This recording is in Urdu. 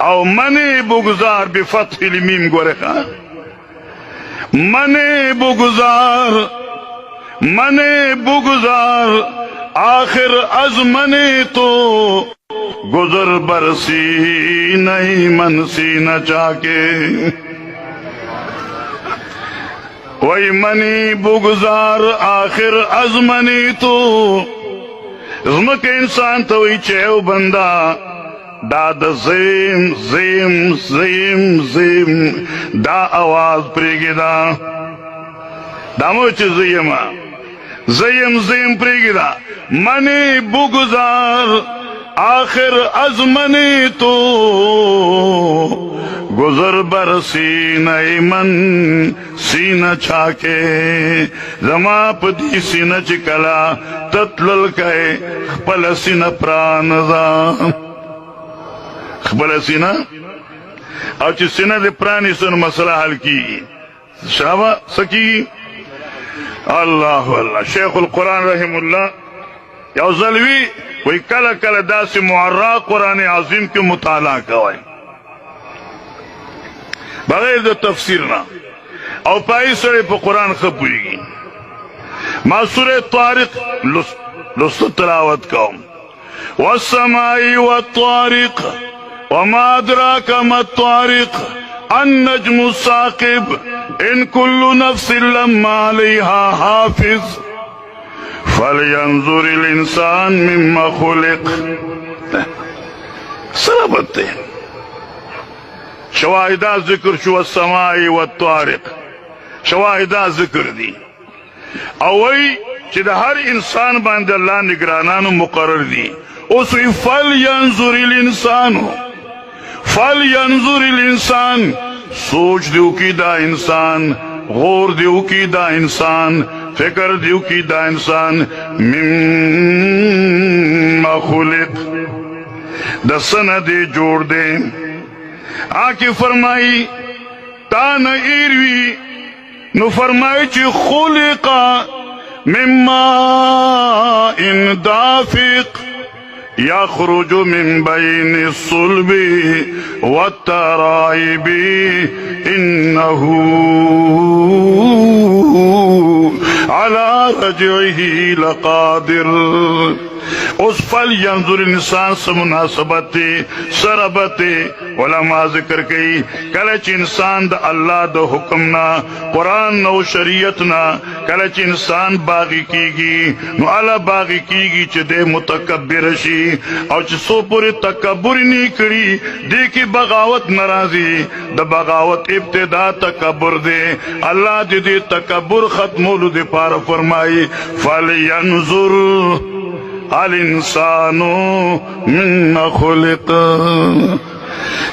او منی بگذار بفتح المیم گوره خواه منی بگذار آخر از منی تو گذر برسی نہیں منسی نہ چاکے وی منی بگذار آخر از منی تو ازمک انسان تو وی چیو بندہ دا دا زیم زیم زیم زیم دا آواز پریگی دا موچ زیم زیم پریگی دا منی بگذار آخر از منی تو گزر بر سینہ من سینہ چھاکے زما پدی سینہ چکلا تتلل کئے خپل سینہ پرانزا خبر سینا او چې سینه د پرانی سن مسله حل کی شابه سکی الله الله شیخ القرآن رحم الله یو زلوی وی کله کله داسې معرا قرآن عظیم کې مطالعه کوي بغیر د تفسیر نه او پای سره په قرآن خپويږي ما سوره طارق لست تلاوت کوم والسماء والطارق وما أدراك ما الطارق النجم الثاقب إن كل نفس لما عليها حافظ فلينظر الإنسان مما خلق سربت شواهدہ ذکر شو السماء والطارق شواهدہ ذکر دی اوئی چې د هر انسان باندې الله نگرانانو مقرر دي اوس وی فلینظر الانسان سوچ دیو کی دا انسان غور دیو کی دا انسان فکر دیو کی دا انسان مما خلق دسنه دی جوڑ دے آکی فرمائی تا نا ایروی نو فرمائی چی خلقا مما ان دافق يخرج من بين الصلب والترائب إنه على رجعه لقادر اس فلینظر انسان سے مناسبت سربت علماء ذکر کئی کلچ انسان دا اللہ دا حکمنا قرآن نو شریعتنا کلچ انسان باغی کیگی نو علا باغی کیگی چھ دے متکبر شی او چھ سو پوری تکبر نہیں کری دے کی بغاوت نرازی دا بغاوت ابتدا تکبر دے اللہ دے دے تکبر ختمولو دے پارا فرمائی فلینظر الانسان مما خلق